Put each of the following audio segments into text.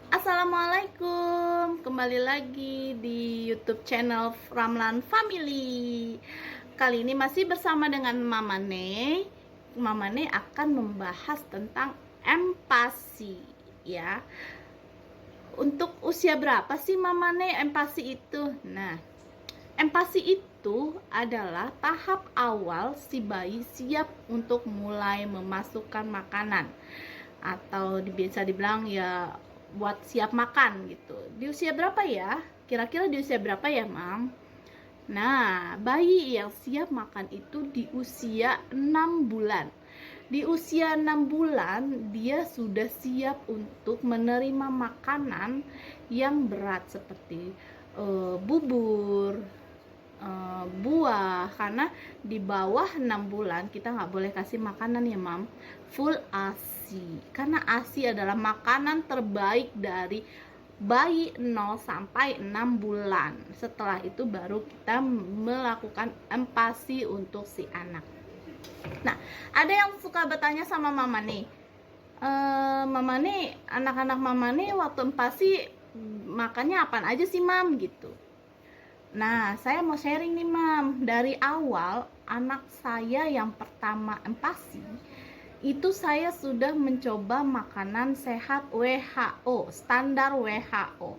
Assalamualaikum, kembali lagi di YouTube channel Ramlan Family. Kali ini masih bersama dengan Mama Ne. Mama Ne akan membahas tentang empati, ya. Untuk usia berapa sih Mama Ne empati itu? Nah, empati itu adalah tahap awal si bayi siap untuk mulai memasukkan makanan, atau bisa dibilang ya buat siap makan gitu. Di usia berapa ya? Kira-kira di usia berapa ya, Mam? Nah, bayi yang siap makan itu di usia 6 bulan. Di usia 6 bulan dia sudah siap untuk menerima makanan yang berat seperti bubur, buah, karena di bawah 6 bulan kita nggak boleh kasih makanan ya Mam, full ASI, karena ASI adalah makanan terbaik dari bayi 0 sampai 6 bulan. Setelah itu baru kita melakukan empati untuk si anak. Nah, ada yang suka bertanya sama Mama nih, Mama nih, anak-anak Mama nih waktu empati makannya apaan aja sih Mam gitu. Nah, saya mau sharing nih, Mam. Dari awal, anak saya yang pertama empati, itu saya sudah mencoba makanan sehat WHO, standar WHO.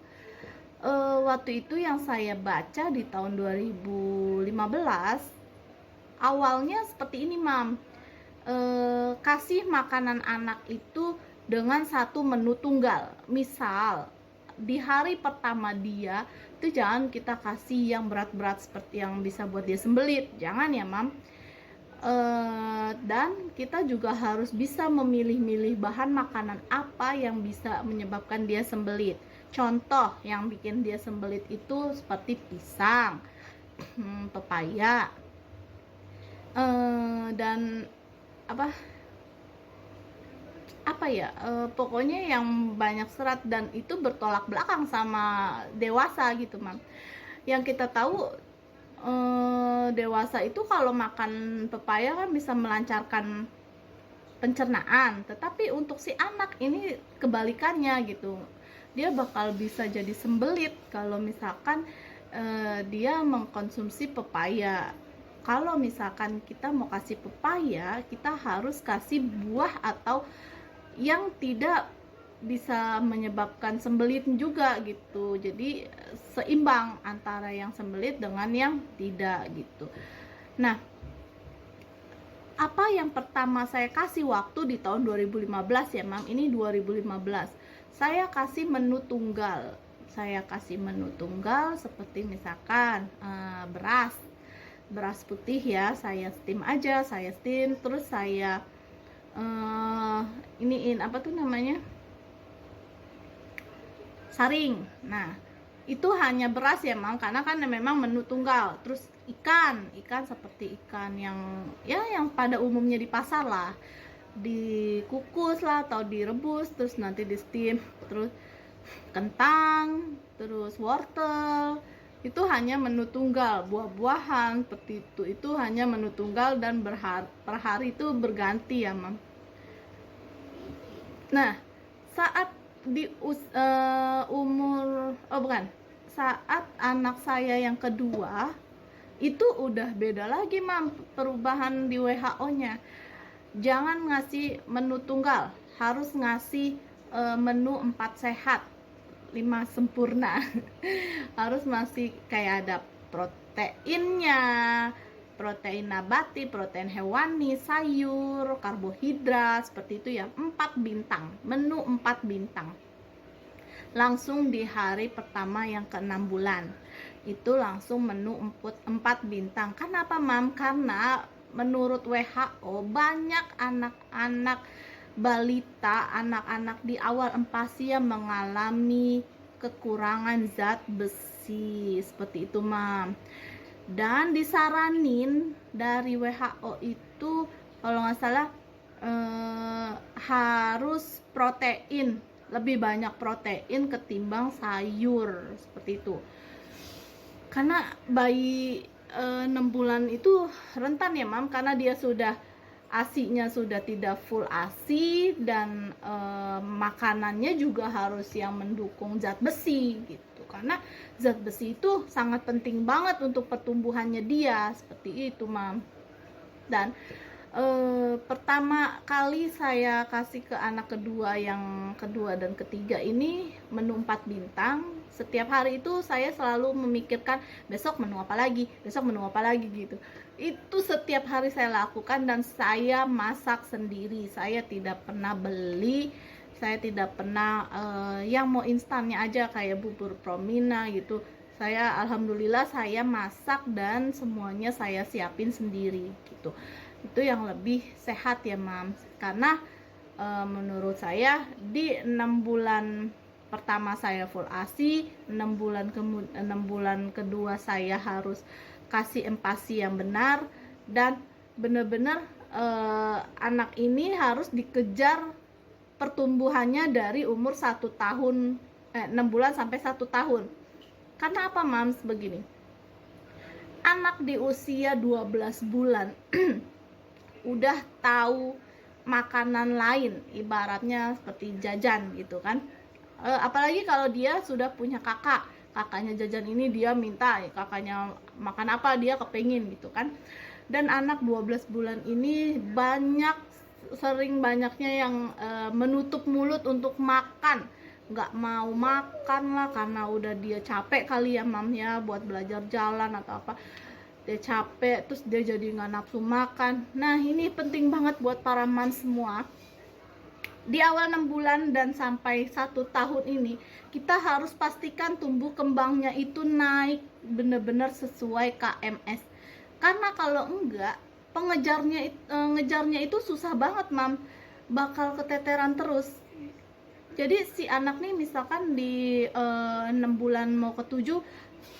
Waktu itu yang saya baca di tahun 2015, awalnya seperti ini, Mam. Kasih makanan anak itu dengan satu menu tunggal. Misal, di hari pertama dia itu jangan kita kasih yang berat-berat seperti yang bisa buat dia sembelit, jangan ya Mam. Dan kita juga harus bisa memilih-milih bahan makanan apa yang bisa menyebabkan dia sembelit. Contoh yang bikin dia sembelit itu seperti pisang, pepaya, dan pokoknya yang banyak serat dan itu bertolak belakang sama dewasa gitu Mam. Yang kita tahu dewasa itu kalau makan pepaya kan bisa melancarkan pencernaan, tetapi untuk si anak ini kebalikannya gitu, dia bakal bisa jadi sembelit kalau misalkan dia mengkonsumsi pepaya. Kalau misalkan kita mau kasih pepaya, kita harus kasih buah atau yang tidak bisa menyebabkan sembelit juga gitu. Jadi seimbang antara yang sembelit dengan yang tidak gitu. Nah, apa yang pertama saya kasih waktu di tahun 2015 ya Mam, ini 2015. Saya kasih menu tunggal. Saya kasih menu tunggal seperti misalkan beras putih ya, saya steam aja, terus saya iniin apa tuh namanya, saring. Nah, itu hanya beras ya Mam, karena kan memang menu tunggal. Terus ikan seperti ikan yang pada umumnya di pasar lah, dikukus lah atau direbus terus nanti di steam. Terus kentang, terus wortel, itu hanya menu tunggal. Buah-buahan seperti itu hanya menu tunggal dan per hari itu berganti ya Mam. Nah, saat di saat anak saya yang kedua itu udah beda lagi Mam, perubahan di WHO-nya. Jangan ngasih menu tunggal, harus ngasih menu 4 sehat 5 sempurna. Harus masih kayak ada proteinnya, protein nabati, protein hewani, sayur, karbohidrat, seperti itu ya. 4 bintang, menu 4 bintang. Langsung di hari pertama yang ke-6 bulan itu langsung menu 4 bintang. Kenapa Mam? Karena menurut WHO banyak anak-anak balita, anak-anak di awal empati yang mengalami kekurangan zat besi seperti itu Mam. Dan disaranin dari WHO itu kalau nggak salah harus protein, lebih banyak protein ketimbang sayur seperti itu. Karena bayi 6 bulan itu rentan ya Mam, karena dia sudah ASI-nya sudah tidak full ASI, dan makanannya juga harus yang mendukung zat besi gitu, karena zat besi itu sangat penting banget untuk pertumbuhannya dia, seperti itu Mam. Dan pertama kali saya kasih ke anak kedua, yang kedua dan ketiga ini menu 4 bintang. Setiap hari itu saya selalu memikirkan besok menu apa lagi, besok menu apa lagi gitu. Itu setiap hari saya lakukan, dan saya masak sendiri. Saya tidak pernah beli, saya tidak pernah yang mau instannya aja kayak bubur Promina gitu. Saya alhamdulillah saya masak dan semuanya saya siapin sendiri gitu. Itu yang lebih sehat ya Mam, karena menurut saya di 6 bulan pertama saya full ASI, 6 bulan kedua saya harus kasih empasi yang benar, dan benar-benar anak ini harus dikejar pertumbuhannya dari umur 1 tahun, 6 bulan sampai 1 tahun. Karena apa Mams? Begini, anak di usia 12 bulan udah tahu makanan lain, ibaratnya seperti jajan gitu kan. Apalagi kalau dia sudah punya kakaknya jajan ini, dia minta kakaknya makan apa, dia kepengin gitu kan. Dan anak 12 bulan ini sering banyaknya yang menutup mulut untuk makan, nggak mau makan lah karena udah dia capek kali ya Mam ya, buat belajar jalan atau apa, dia capek terus dia jadi nggak nafsu makan. Nah ini penting banget buat para mams semua, di awal 6 bulan dan sampai 1 tahun ini kita harus pastikan tumbuh kembangnya itu naik benar-benar sesuai KMS, karena kalau enggak ngejarnya itu susah banget Mam, bakal keteteran terus. Jadi si anak nih misalkan di 6 bulan mau ke 7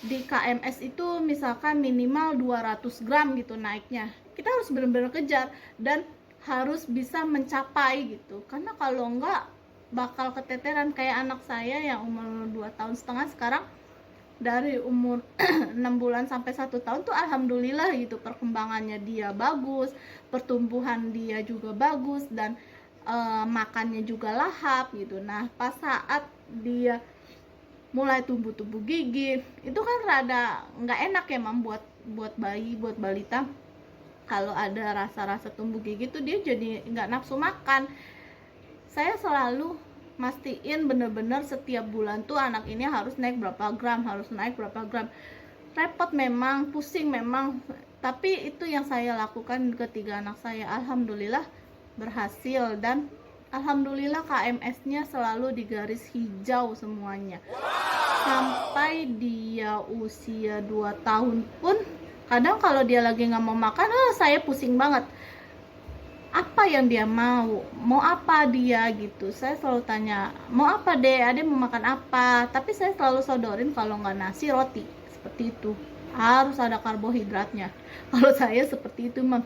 di KMS itu misalkan minimal 200 gram gitu naiknya, kita harus benar-benar kejar dan harus bisa mencapai gitu, karena kalau enggak bakal keteteran. Kayak anak saya yang umur 2 tahun setengah sekarang, dari umur 6 bulan sampai 1 tahun tuh alhamdulillah gitu, perkembangannya dia bagus, pertumbuhan dia juga bagus, dan makannya juga lahap gitu. Nah pas saat dia mulai tumbuh gigi itu kan rada nggak enak ya Mam, buat bayi, buat balita. Kalau ada rasa-rasa tumbuh gigi tuh dia jadi nggak nafsu makan. Saya selalu mastiin bener-bener setiap bulan tuh anak ini harus naik berapa gram, repot memang, pusing memang, tapi itu yang saya lakukan ketiga anak saya. Alhamdulillah berhasil, dan alhamdulillah KMS-nya selalu di garis hijau semuanya. Sampai dia usia 2 tahun pun kadang kalau dia lagi nggak mau makan, saya pusing banget. Apa yang dia mau apa dia gitu. Saya selalu tanya, mau apa deh, adek mau makan apa. Tapi saya selalu sodorin kalau nggak nasi, roti. Seperti itu, harus ada karbohidratnya. Kalau saya seperti itu Mam.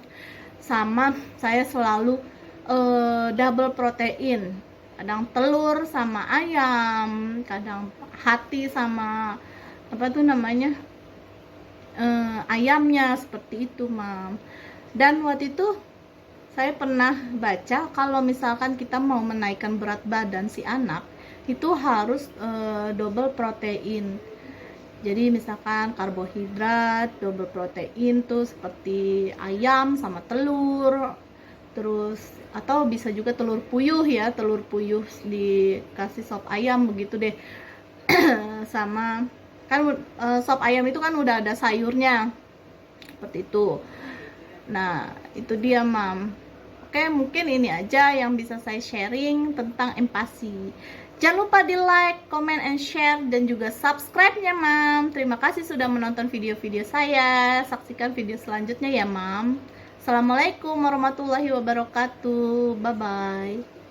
Sama saya selalu double protein, kadang telur sama ayam, kadang hati sama apa tuh namanya, ayamnya, seperti itu Mam. Dan waktu itu saya pernah baca kalau misalkan kita mau menaikkan berat badan si anak itu harus double protein. Jadi misalkan karbohidrat, double protein tuh seperti ayam sama telur, terus atau bisa juga telur puyuh ya, telur puyuh dikasih sop ayam begitu deh. Sama kan sop ayam itu kan udah ada sayurnya seperti itu. Nah itu dia Mam. Oke, mungkin ini aja yang bisa saya sharing tentang empati. Jangan lupa di like, comment, and share, dan juga subscribe-nya Mam. Terima kasih sudah menonton video-video saya. Saksikan video selanjutnya ya Mam. Assalamualaikum warahmatullahi wabarakatuh. Bye bye.